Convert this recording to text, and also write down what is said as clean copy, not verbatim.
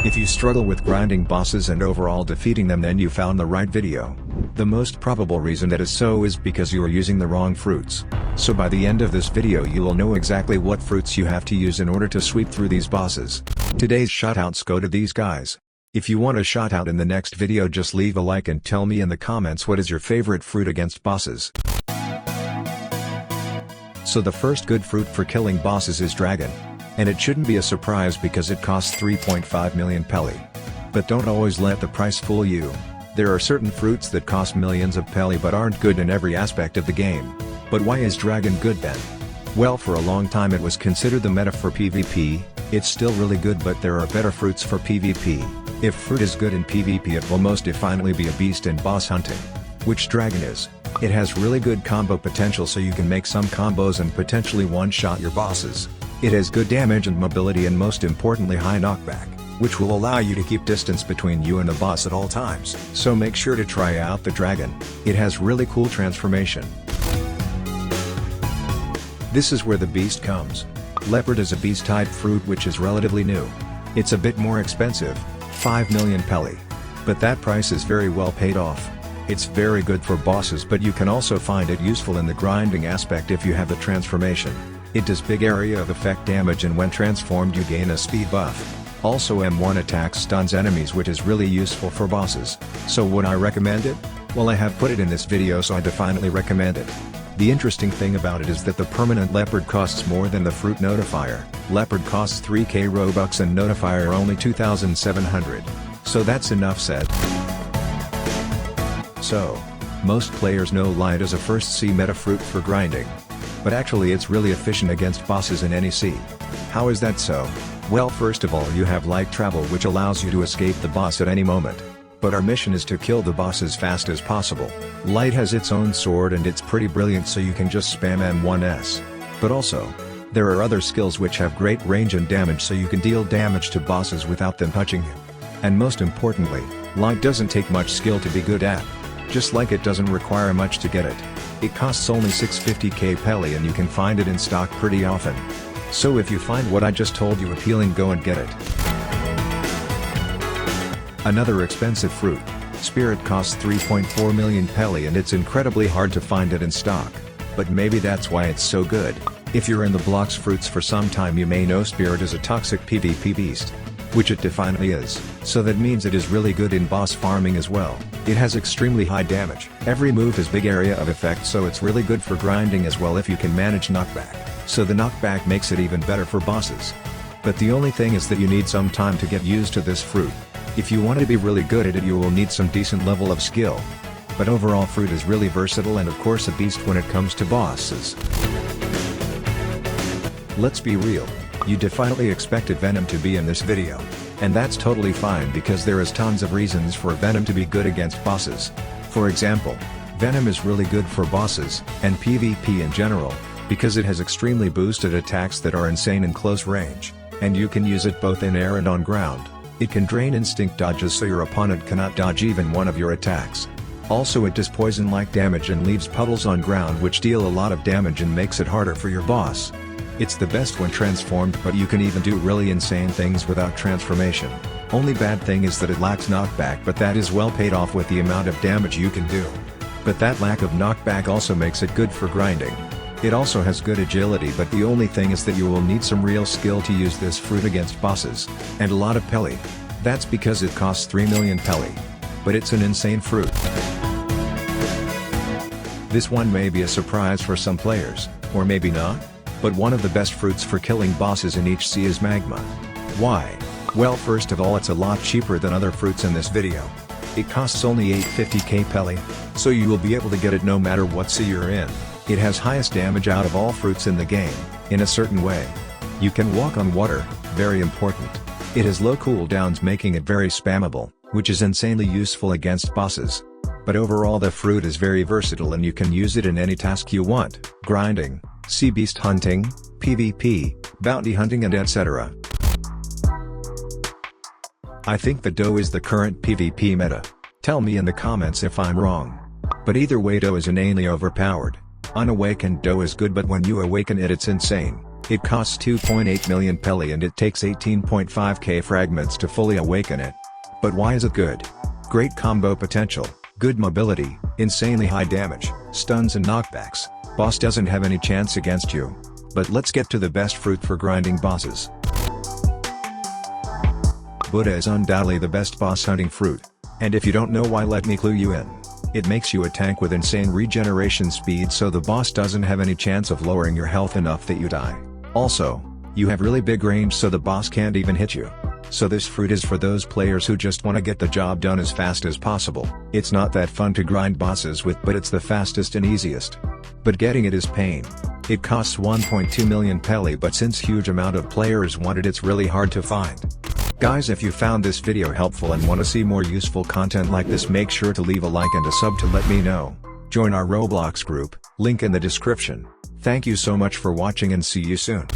If you struggle with grinding bosses and overall defeating them, then you found the right video. The most probable reason that is so is because you are using the wrong fruits. So by the end of this video you will know exactly what fruits you have to use in order to sweep through these bosses. Today's shoutouts go to these guys. If you want a shoutout in the next video, just leave a like and tell me in the comments what is your favorite fruit against bosses. So the first good fruit for killing bosses is dragon. And it shouldn't be a surprise because it costs 3.5 million pelli. But don't always let the price fool you. There are certain fruits that cost millions of pelli but aren't good in every aspect of the game. But why is dragon good then? Well, for a long time it was considered the meta for PvP. It's still really good, but there are better fruits for PvP. If fruit is good in PvP, it will most definitely be a beast in boss hunting. Which dragon is? It has really good combo potential, so you can make some combos and potentially one-shot your bosses. It has good damage and mobility, and most importantly high knockback, which will allow you to keep distance between you and the boss at all times. So make sure to try out the dragon. It has really cool transformation. This is where the beast comes. Leopard is a beast type fruit which is relatively new. It's a bit more expensive, 5 million pelli. But that price is very well paid off. It's very good for bosses, but you can also find it useful in the grinding aspect if you have the transformation. It does big area of effect damage, and when transformed you gain a speed buff. Also M1 attack stuns enemies, which is really useful for bosses. So would I recommend it? Well, I have put it in this video, so I definitely recommend it. The interesting thing about it is that the permanent leopard costs more than the fruit notifier. Leopard costs 3k Robux and notifier only 2,700. So that's enough said. So, most players know light as a first C meta fruit for grinding. But actually it's really efficient against bosses in any C. How is that so? Well, first of all, you have light travel, which allows you to escape the boss at any moment. But our mission is to kill the boss as fast as possible. Light has its own sword and it's pretty brilliant, so you can just spam M1S. But also, there are other skills which have great range and damage, so you can deal damage to bosses without them touching you. And most importantly, light doesn't take much skill to be good at. Just like it doesn't require much to get it. It costs only 650k pelli and you can find it in stock pretty often. So if you find what I just told you appealing, go and get it. Another expensive fruit, spirit, costs 3.4 million pelli and it's incredibly hard to find it in stock. But maybe that's why it's so good. If you're in the Blox fruits for some time, you may know spirit is a toxic PvP beast. Which it definitely is, so that means it is really good in boss farming as well. It has extremely high damage. Every move has big area of effect, so it's really good for grinding as well if you can manage knockback. So the knockback makes it even better for bosses. But the only thing is that you need some time to get used to this fruit. If you want to be really good at it, you will need some decent level of skill. But overall, fruit is really versatile and of course a beast when it comes to bosses. Let's be real. You definitely expected Venom to be in this video. And that's totally fine, because there is tons of reasons for Venom to be good against bosses. For example, Venom is really good for bosses, and PvP in general, because it has extremely boosted attacks that are insane in close range, and you can use it both in air and on ground. It can drain instinct dodges so your opponent cannot dodge even one of your attacks. Also, it does poison-like damage and leaves puddles on ground which deal a lot of damage and makes it harder for your boss. It's the best when transformed, but you can even do really insane things without transformation. Only bad thing is that it lacks knockback, but that is well paid off with the amount of damage you can do. But that lack of knockback also makes it good for grinding. It also has good agility, but the only thing is that you will need some real skill to use this fruit against bosses, and a lot of pelli. That's because it costs 3 million pelli. But it's an insane fruit. This one may be a surprise for some players, or maybe not. But one of the best fruits for killing bosses in each C is Magma. Why? Well, first of all, it's a lot cheaper than other fruits in this video. It costs only 850k pelli, so you will be able to get it no matter what C you're in. It has highest damage out of all fruits in the game, in a certain way. You can walk on water, very important. It has low cooldowns, making it very spammable, which is insanely useful against bosses. But overall, the fruit is very versatile and you can use it in any task you want: grinding, sea beast hunting, PvP, bounty hunting, and etc. I think the dough is the current PvP meta. Tell me in the comments if I'm wrong. But either way, dough is inanely overpowered. Unawakened dough is good, but when you awaken it, it's insane. It costs 2.8 million pelli and it takes 18.5k fragments to fully awaken it. But why is it good? Great combo potential, good mobility, insanely high damage, stuns and knockbacks. Boss doesn't have any chance against you. But let's get to the best fruit for grinding bosses. Buddha is undoubtedly the best boss hunting fruit. And if you don't know why, let me clue you in. It makes you a tank with insane regeneration speed, so the boss doesn't have any chance of lowering your health enough that you die. Also, you have really big range, so the boss can't even hit you. So this fruit is for those players who just want to get the job done as fast as possible. It's not that fun to grind bosses with, but it's the fastest and easiest. But getting it is pain. It costs 1.2 million pelli, but since huge amount of players want it, it's really hard to find. Guys, if you found this video helpful and want to see more useful content like this, make sure to leave a like and a sub to let me know. Join our Roblox group, link in the description. Thank you so much for watching and see you soon.